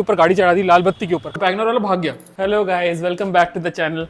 ऊपर गाड़ी चढ़ा दी लाल बत्ती के ऊपर, वैगनर वाला भाग गया। Hello guys, welcome back to the channel.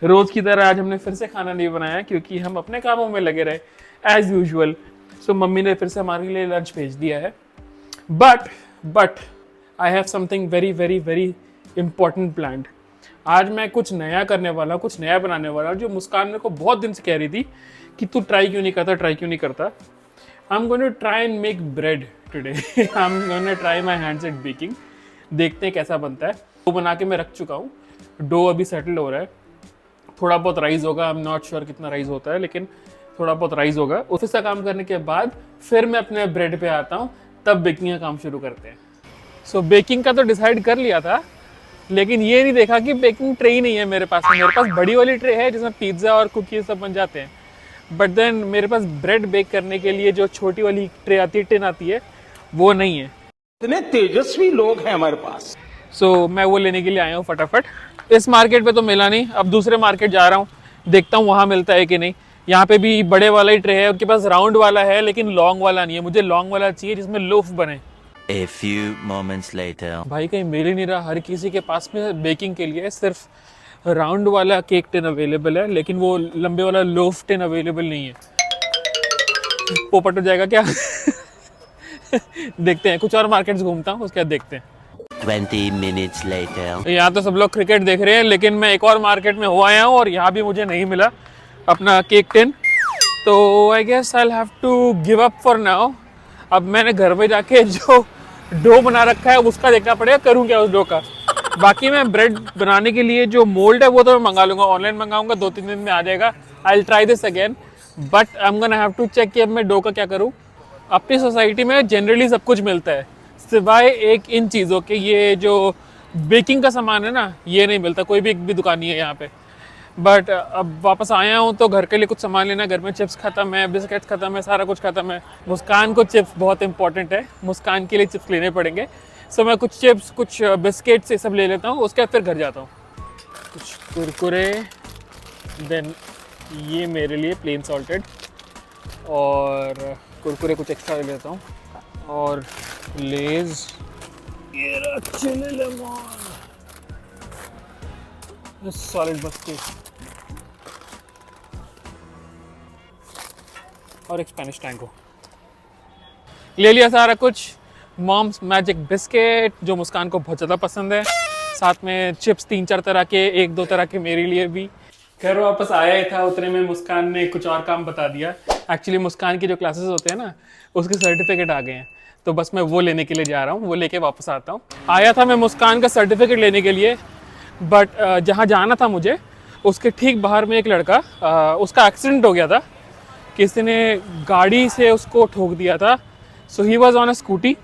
रोज की तरह आज हमने फिर से खाना नहीं बनाया क्योंकि हम अपने कामों में लगे रहे एज यूजुअल। सो मम्मी ने फिर से हमारे लिए लंच भेज दिया है। But I have something very very very important planned. आज मैं कुछ नया करने वाला, कुछ नया बनाने वाला, जो मुस्कान मेरे को बहुत दिन से कह रही थी कि तू ट्राई क्यों नहीं करता। I'm going to try and make bread today. I'm going to try my hands at baking. देखते हैं कैसा बनता है। डो बना के मैं रख चुका हूँ। डो अभी सेटल हो रहा है। थोड़ा बहुत राइस होगा, आई एम नॉट श्योर कितना राइस होता है, लेकिन थोड़ा बहुत राइस होगा। ऑफिस का काम करने के बाद फिर मैं अपने ब्रेड पे आता हूँ, तब बेकिंग का काम शुरू करते हैं। सो बेकिंग का तो डिसाइड कर लिया था, लेकिन ये नहीं देखा कि बेकिंग ट्रे ही नहीं है मेरे पास। मेरे पास बड़ी वाली ट्रे है जिसमें पिज्ज़ा और कुकीज़ सब बन जाते हैं, बट देन मेरे पास ब्रेड बेक करने के लिए जो छोटी वाली ट्रे आती है, टिन आती है, वो नहीं है। इतने तेजस्वी लोग हैं हमारे पास। सो मैं वो लेने के लिए आया हूँ फटाफट। इस मार्केट पे तो मिला नहीं, अब दूसरे मार्केट जा रहा हूँ, देखता हूँ वहाँ मिलता है कि नहीं। यहाँ पे भी बड़े वाला ही ट्रे है, उनके पास राउंड वाला है लेकिन लॉन्ग वाला नहीं है। मुझे लॉन्ग वाला चाहिए जिसमें लोफ बने। A few moments later. भाई कहीं मिल ही नहीं रहा। हर किसी के पास में बेकिंग के लिए सिर्फ राउंड वाला केक टिन अवेलेबल है, लेकिन वो लंबे वाला लोफ टिन अवेलेबल नहीं है। पोपट हो जाएगा क्या? देखते हैं, कुछ और मार्केट्स घूमता हूँ, उसके बाद देखते हैं। 20 minutes later. यहाँ तो सब लोग क्रिकेट देख रहे हैं, लेकिन मैं एक और मार्केट में हो आया हूँ और यहाँ भी मुझे नहीं मिला अपना केक टिन। तो I guess I have to give up for now. अब मैंने घर में जाके जो डो बना रखा है उसका देखना पड़ेगा, करूँ क्या उस डो का। बाकी मैं ब्रेड बनाने के लिए जो मोल्ड है वो तो मैं मंगा लूंगा, ऑनलाइन मंगाऊंगा, 2-3 दिन में आ जाएगा। I will try this again, but I am gonna have to check कि अब मैं डो का क्या करूँ। अपनी सोसाइटी में जनरली सब कुछ मिलता है, सिवाय एक इन चीज़ों के, ये जो बेकिंग का सामान है ना, ये नहीं मिलता। कोई भी एक भी दुकान नहीं है यहाँ पे। बट अब वापस आया हूँ तो घर के लिए कुछ सामान लेना। घर में चिप्स खत्म है, बिस्किट्स खत्म है, सारा कुछ खत्म है। मुस्कान को चिप्स बहुत इंपॉर्टेंट है, मुस्कान के लिए चिप्स लेने पड़ेंगे। सो मैं कुछ चिप्स, कुछ बिस्किट्स ये सब ले लेता हूँ, उसके बाद फिर घर जाता हूँ। कुछ कुरकुरे, देन ये मेरे लिए प्लेन सॉल्टेड, और कुरकुरे कुछ एक्स्ट्रा ले लेता हूँ, और लेज, ये रहा चिली लेमन, सॉलिड बिस्किट, और एक स्पेनिश टैंगो। ले लिया सारा कुछ। मॉम्स मैजिक बिस्किट जो मुस्कान को बहुत ज़्यादा पसंद है, साथ में चिप्स 3-4 तरह के, 1-2 तरह के मेरे लिए भी। घर वापस आया ही था, उतने में मुस्कान ने कुछ और काम बता दिया। एक्चुअली मुस्कान की जो क्लासेस होते हैं ना, उसके सर्टिफिकेट आ गए हैं, तो बस मैं वो लेने के लिए जा रहा हूँ, वो लेके वापस आता हूँ। आया था मैं मुस्कान का सर्टिफिकेट लेने के लिए, बट जहाँ जाना था मुझे, उसके ठीक बाहर में एक लड़का, उसका एक्सीडेंट हो गया था, किसी ने गाड़ी से उसको ठोक दिया था। So he was on a scooty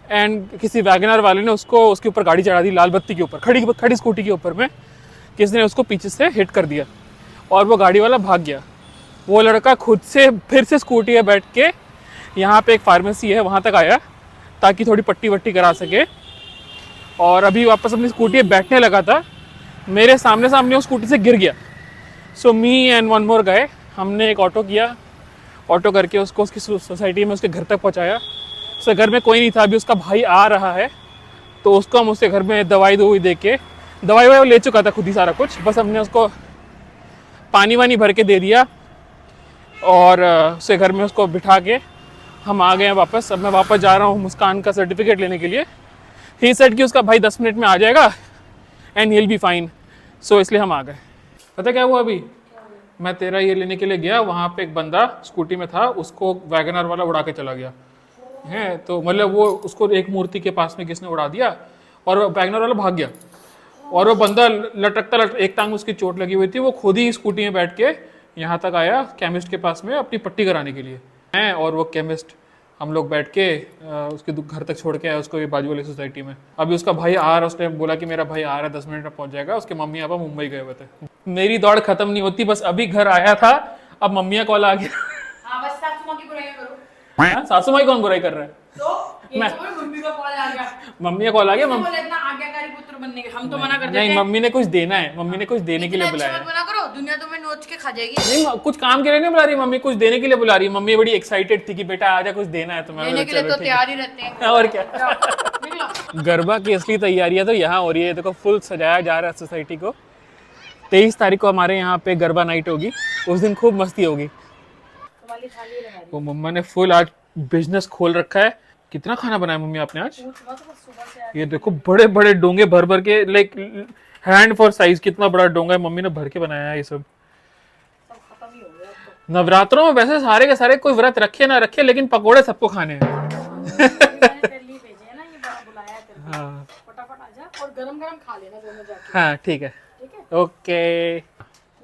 and किसी वैगनर वाले ने उसको उसके ऊपर गाड़ी चढ़ा दी लाल बत्ती के ऊपर, खड़ी स्कूटी के ऊपर में किसी ने उसको पीछे से हिट कर दिया और वो गाड़ी वाला भाग गया। वो लड़का खुद से फिर से स्कूटी में बैठ के यहाँ पे एक फार्मेसी है वहाँ तक आया ताकि थोड़ी पट्टी वट्टी करा सके, और अभी वापस अपनी स्कूटी में बैठने लगा था, मेरे सामने वो स्कूटी से गिर गया। सो मी एंड वन मोर गाय, हमने एक ऑटो किया, ऑटो करके उसको उसकी सोसाइटी में उसके घर तक पहुंचाया। उसके घर में कोई नहीं था, अभी उसका भाई आ रहा है, तो उसको हम उसके घर में दवाई दे के, दवाई वो ले चुका था खुद ही सारा कुछ, बस हमने उसको पानी वानी भर के दे दिया, और उसके घर में उसको बिठा के हम आ गए हैं वापस। अब मैं वापस जा रहा हूँ मुस्कान का सर्टिफिकेट लेने के लिए। ही सेड कि उसका भाई 10 मिनट में आ जाएगा and he will be fine. So इसलिए हम आ गए। पता क्या हुआ, अभी मैं तेरा ये लेने के लिए गया, वहाँ पे एक बंदा स्कूटी में था, उसको वैगनर वाला उड़ा के चला गया है। तो मतलब वो उसको एक मूर्ति के पास में किसने उड़ा दिया और वैगनर वाला भाग गया, और वो बंदा लटकता एक टांग उसकी चोट लगी हुई थी, वो खुद ही स्कूटी में बैठ के यहाँ तक आया केमिस्ट के पास में अपनी पट्टी कराने के लिए। हैं और वो केमिस्ट, हम लोग बैठ के उसके घर तक छोड़ के आए उसको, ये बाजू वाली सोसाइटी में। अभी उसका भाई आ रहा, उसने बोला कि मेरा भाई आ रहा है, 10 मिनट में पहुंच जाएगा। उसके मम्मी पापा मुंबई गए हुए थे। मेरी दौड़ खत्म नहीं होती, बस अभी घर आया था, अब मम्मी का कॉल आ गया। हाँ, बस सासू माँ की बुराई करो। हाँ, सासू माँ कौन बुराई कर रहा है? तो ये मम्मी का कॉल आ गया। मम्मी का कॉल आ गया। बोले इतना आज्ञाकारी पुत्र बनने के, हम तो मना कर देते हैं। नहीं, मम्मी ने कुछ देना है, मम्मी ने कुछ देने के लिए बुलाया है। मत मना करो, दुनिया तुम्हें नोच के खा जाएगी। नहीं कुछ काम के लिए नहीं बुला रही मम्मी, कुछ देने के लिए बुला रही है। मम्मी बड़ी एक्साइटेड थी कि बेटा आजा कुछ देना है तुम्हें। देने के लिए तो तैयार ही रहते हैं। और क्या। निकलो। गरबा की असली तैयारियां तो यहाँ हो रही है। देखो फुल सजाया जा रहा है सोसाइटी को। 23 तारीख को हमारे यहाँ पे गरबा नाइट होगी, उस दिन खूब मस्ती होगी। तुम्हारी थाली लगा दी। वो मम्मा ने फुल आज बिजनेस खोल रखा है। कितना खाना बनाया मम्मी आपने आज? सुबह से ये देखो बड़े बड़े डोंगे भर भर के, लाइक हैंड फॉर साइज कितना बड़ा डोंगा है मम्मी ने भर के बनाया है ये सब। खत्म ही हो गया अब तो। नवरात्रों में वैसे सारे के सारे कोई व्रत रखे ना रखे, लेकिन पकोड़े सबको खाने हैं। मैंने तेरे लिए भेजे है ना, ये बड़ा बुलाया है तेरे को। हाँ फटाफट आजा और गरम गरम खा लेना दोनों जाके। हाँ ठीक है, ठीक है। ओके।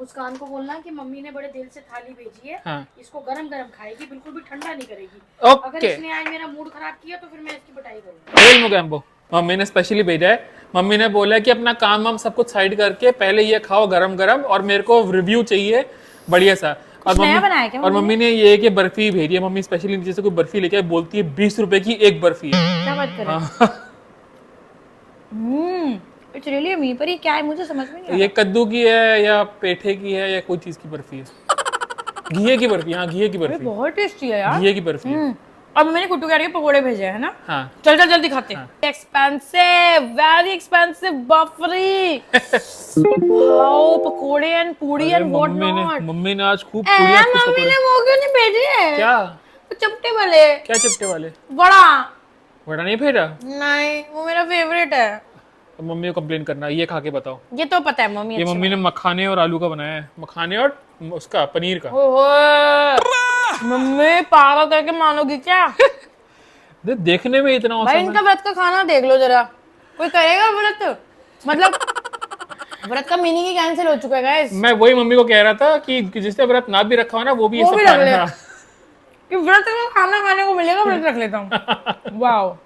मुस्कान को बोलना कि मम्मी ने बड़े दिल से थाली भेजी है, हाँ इसको गरम गरम खाएगी, बिल्कुल भी ठंडा नहीं करेगी। अगर ओके। इसने आज मेरा मूड खराब किया तो फिर मैं इसकी पिटाई करूंगा। रेल मोगैम्बो मम्मी ने स्पेशली भेजा है। मम्मी ने बोला है कि अपना काम वाम सब कुछ साइड करके पहले ये खाओ गरम गरम, और मेरे को रिव्यू चाहिए बढ़िया सा। और नया बनाया क्या मम्मी ने ये कि बर्फी भेजी है। मम्मी स्पेशली नीचे से कोई बर्फी लेके आई, बोलती है 20 रुपए की एक बर्फी है। क्या बात कर रहे हाँ। हैं? इट्स रियली अमी, पर ये क्या है मुझे समझ में नहीं आ ये कद्दू की है या पेठे की है या कोई चीज की बर्फी है? घिये की बर्फी। हाँ घिये की रहा। बर्फी, बहुत टेस्टी है यार। घिये की बर्फी है। अब मैंने कुट्टू कह रही है पकोड़े भेजे है ना। हाँ चल चल जल्दी खाते हैं। एक्सपेंसिव, वेरी एक्सपेंसिव, बाफरी। Wow, pakode and puri and what not. Mummy ने आज खूब पूड़ियां खूब मम्मी पकौड़े। ने वो क्यों नहीं भेजे है? क्या वो चपटे वाले। क्या चिपटे वाले? बड़ा बड़ा नहीं भेजा? नहीं, वो मेरा फेवरेट है। तो मम्मी को कंप्लेन करना, ये खा के बताओ। ये तो पता है मम्मी। ये मम्मी ने मखाने और आलू का बनाया है। मखाने और उसका पनीर का। ओहो, मम्मी पागल करके मानोगी क्या? देखने में इतना भाई औसम इनका व्रत का खाना देख लो जरा। कोई करेगा व्रत? मतलब व्रत का मीनिंग ही कैंसिल हो चुका है गाइस। मैं वही मम्मी को कह रहा था कि जिसने व्रत ना भी रखा हो ना वो भी ये वो सब भी रख खाना ले। था। कि व्रत का खाना खाने को मिलेगा, व्रत रख लेता हूँ। वाओ,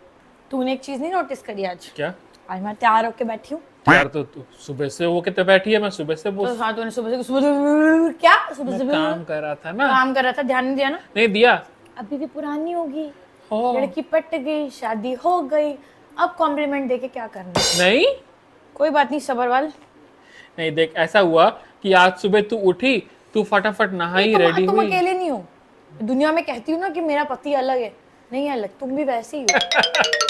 तूने एक चीज नहीं नोटिस करी आज? क्या? आज मैं तैयार होके बैठी हूँ। यार तो तू सुबह से वो कितने बैठी है? मैं सुबह से वो तो हाँ, तूने सुबह से क्या सुबह से काम कर रहा था ना। काम कर रहा था, ध्यान नहीं दिया ना। नहीं दिया। अभी भी पुरानी होगी, ओ, लड़की पट गई, शादी हो गई, अब कॉम्प्लीमेंट देके क्या करना? नहीं कोई बात नहीं, सबर वाल। नहीं देख, ऐसा हुआ कि आज सुबह तू उठी, तू फटाफट नहाई, रेडी तुम हुई। अकेले नहीं हो दुनिया में। कहती हूँ ना कि मेरा पति अलग है, नहीं अलग, तुम भी वैसे ही हो।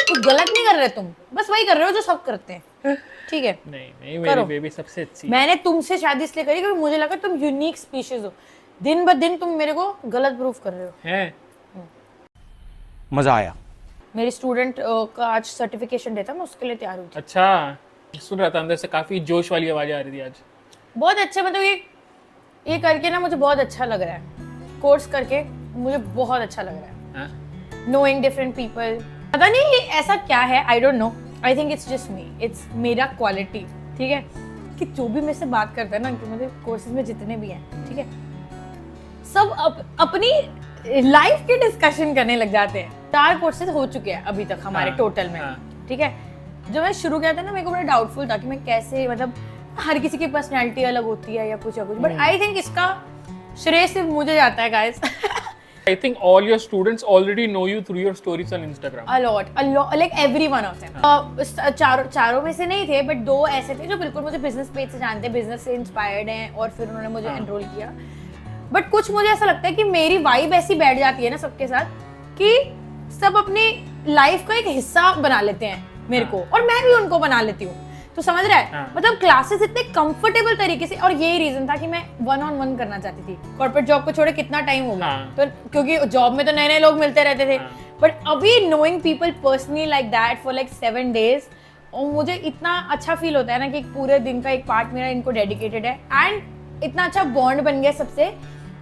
कुछ गलत नहीं कर रहे तुम, बस वही कर रहे हो जो सब करते हैं। ठीक है, नहीं नहीं, मेरी बेबी सबसे अच्छी है। मैंने तुमसे शादी इसलिए करी क्योंकि मुझे लगा तुम यूनिक स्पीशीज हो। दिन ब दिन तुम मेरे को गलत प्रूफ कर रहे हो। है मजा आया। मेरी स्टूडेंट का आज सर्टिफिकेशन डे था, मैं उसके लिए तैयार हुई थी। अच्छा, सुन रहा था अंदर से काफी जोश वाली आवाज आ रही थी आज। बहुत अच्छा, मतलब ये करके ना मुझे बहुत अच्छा लग रहा है। कोर्स करके मुझे बहुत अच्छा लग रहा है। हाँ? नोइंग डिफरेंट पीपल, पता नहीं ये ऐसा क्या है, I don't know. I think it's just me, it's मेरा क्वालिटी। ठीक है, कि जो भी मेरे से बात करता है ना, कि मुझे कोर्सेज में जितने भी हैं, ठीक है, सब अपनी लाइफ की डिस्कशन करने लग जाते हैं। 4 कोर्सेज हो चुके हैं अभी तक हमारे हाँ, टोटल में। हाँ। ठीक है, जब मैं शुरू किया था ना, मेरे को बड़ा डाउटफुल था कि मैं कैसे, मतलब हर किसी की पर्सनैलिटी अलग होती है या कुछ, बट आई थिंक इसका श्रेय सिर्फ मुझे जाता है guys. I think all your students already know you through your stories on Instagram. a lot, like every one of them. चारों में से नहीं थे, बट 2 ऐसे थे जो बिल्कुल मुझे बिजनेस पेज से जानते हैं, बिजनेस से इंस्पायर्ड हैं, और फिर उन्होंने मुझे एनरोल किया। बट कुछ मुझे ऐसा लगता है कि मेरी वाइब ऐसी बैठ जाती है ना सबके साथ, कि सब अपनी लाइफ का एक हिस्सा बना लेते हैं मेरे को, और मैं भी उनको बना लेती हूँ। तो समझ रहा है, मतलब क्लासेस इतने कंफर्टेबल तरीके से, और यही रीजन था कि मैं 1-on-1 करना चाहती थी। कॉर्पोरेट जॉब को छोड़े कितना टाइम हो गया, तो क्योंकि जॉब में तो नए नए लोग मिलते रहते थे, बट अभी knowing people personally like that for like 7 days, और मुझे इतना अच्छा फील होता है ना कि पूरे दिन का एक पार्ट मेरा इनको डेडिकेटेड है, एंड इतना अच्छा बॉन्ड बन गया सबसे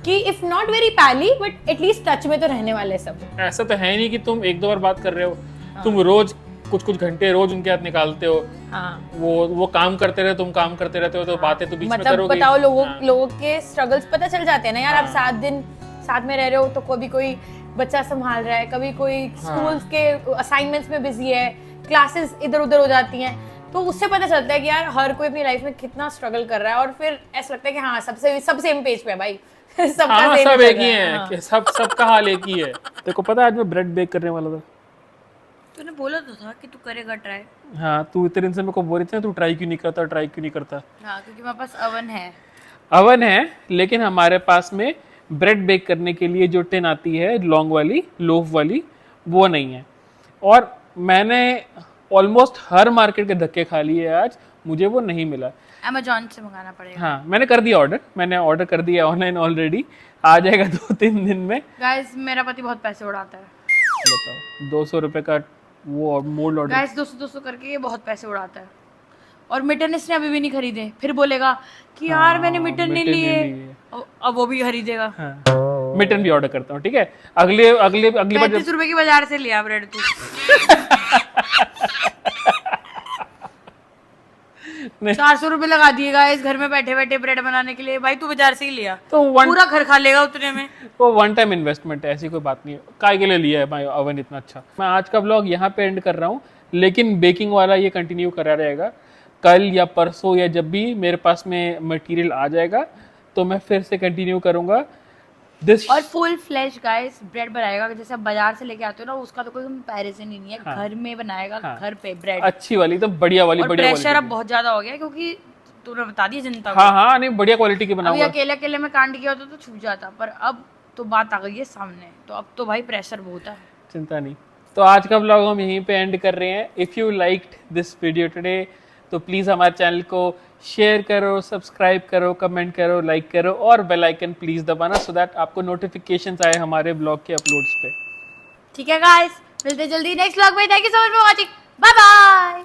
कि इफ नॉट वेरी पैली बट एटलीस्ट टच में तो रहने वाले सब। ऐसा तो है नहीं कि तुम 1-2 बार बात कर रहे हो, तुम रोज कुछ घंटे रोज उनके हाथ निकालते हो। हाँ, वो काम करते रहे, तुम काम करते रहते हो, तो बातें तो बीच में मतलब करोगे। बताओ, लोगों के स्ट्रगल्स पता चल जाते हैं ना यार। आप 7 दिन साथ में रह रहे हो, तो कभी कोई बच्चा संभाल रहा है, कभी कोई स्कूल्स के असाइनमेंट्स में बिजी है, क्लासेस इधर उधर हो जाती हैं, तो उससे पता चलता है कि यार हर कोई अपनी लाइफ में कितना स्ट्रगल कर रहा है, और फिर ऐसा लगता है कि हाँ सब सेम पेज पे है भाई। हाँ, सब एक ही है, कि सबका हाल एक ही है। देखो पता है आज मैं ब्रेड बेक करने वाला था। तूने बोला तो था कि तू करेगा ट्राई। हाँ, तू इतने दिन से मेरे को बोल रही थी ना, तू ट्राई क्यों नहीं करता। हाँ, क्योंकि मेरे पास अवन है। अवन है, लेकिन हमारे पास में ब्रेड बेक करने के लिए जो टिन आती है लॉन्ग वाली, लोफ वाली, वो नहीं है। और मैंने ऑलमोस्ट हर मार्केट के धक्के खा लिए आज, मुझे वो नहीं मिला। Amazon से मंगाना पड़ेगा। हाँ, मैंने कर दिया ऑर्डर, मैंने ऑर्डर कर दिया ऑनलाइन ऑलरेडी, आ जाएगा 2-3 दिन में। गाइस मेरा पति बहुत पैसे उड़ाता है। बताओ, 200 रुपए का वो मोल्ड ऑर्डर। गाइस 200 करके ये बहुत पैसे उड़ाता है। और मिटन इसने अभी भी नहीं खरीदे, फिर बोलेगा कि यार मैंने मिटन नहीं लिए, अब वो भी खरीदेगा। हाँ, मिटन भी ऑर्डर करता हूँ, ठीक है। अगली बार 35 रुपए की बाजार से लिया ब्रेड तू। 400 रुपए लगा दिए गाइस घर में बैठे बैठे ब्रेड बनाने के लिए। भाई तू बाजार से ही लिया तो पूरा घर खा लेगा उतने में। वो वन टाइम इन्वेस्टमेंट है, ऐसी कोई बात नहीं है। काय के लिए लिया है भाई ओवन इतना अच्छा। मैं आज का ब्लॉग यहाँ पे एंड कर रहा हूँ, लेकिन बेकिंग वाला ये कंटिन्यू करा रहेगा। कल या परसों या जब भी मेरे पास में मटेरियल आ जाएगा तो मैं फिर से कंटिन्यू करूँगा दिस। और फुल फ्लैश गाइस ब्रेड बनाएगा, जैसे आप बाजार से लेके आते हो ना, उसका तो कोई कंपैरिजन ही नहीं है। घर में बनाएगा, घर पे ब्रेड अच्छी वाली, तो बढ़िया वाली, बढ़िया वाली। प्रेशर अब बहुत ज्यादा हो गया क्योंकि तूने बता दिया जनता को। हाँ, नहीं बढ़िया क्वालिटी की अभी बनाऊंगा। अकेले में कांड किया होता तो छूट जाता, पर अब तो बात आ गई है सामने, तो अब तो भाई प्रेशर बहुत है। चिंता नहीं। तो आज का ब्लॉग हम यहीं पे एंड कर रहे हैं। If you liked this video today तो प्लीज़ हमारे चैनल को शेयर करो, सब्सक्राइब करो, कमेंट करो, लाइक करो और बेल आइकन प्लीज़ दबाना, सो दैट आपको नोटिफिकेशंस आए हमारे ब्लॉग के अपलोड्स पे। ठीक है गाइस, मिलते जल्दी नेक्स्ट व्लॉग में। Thank you so much for watching, bye bye.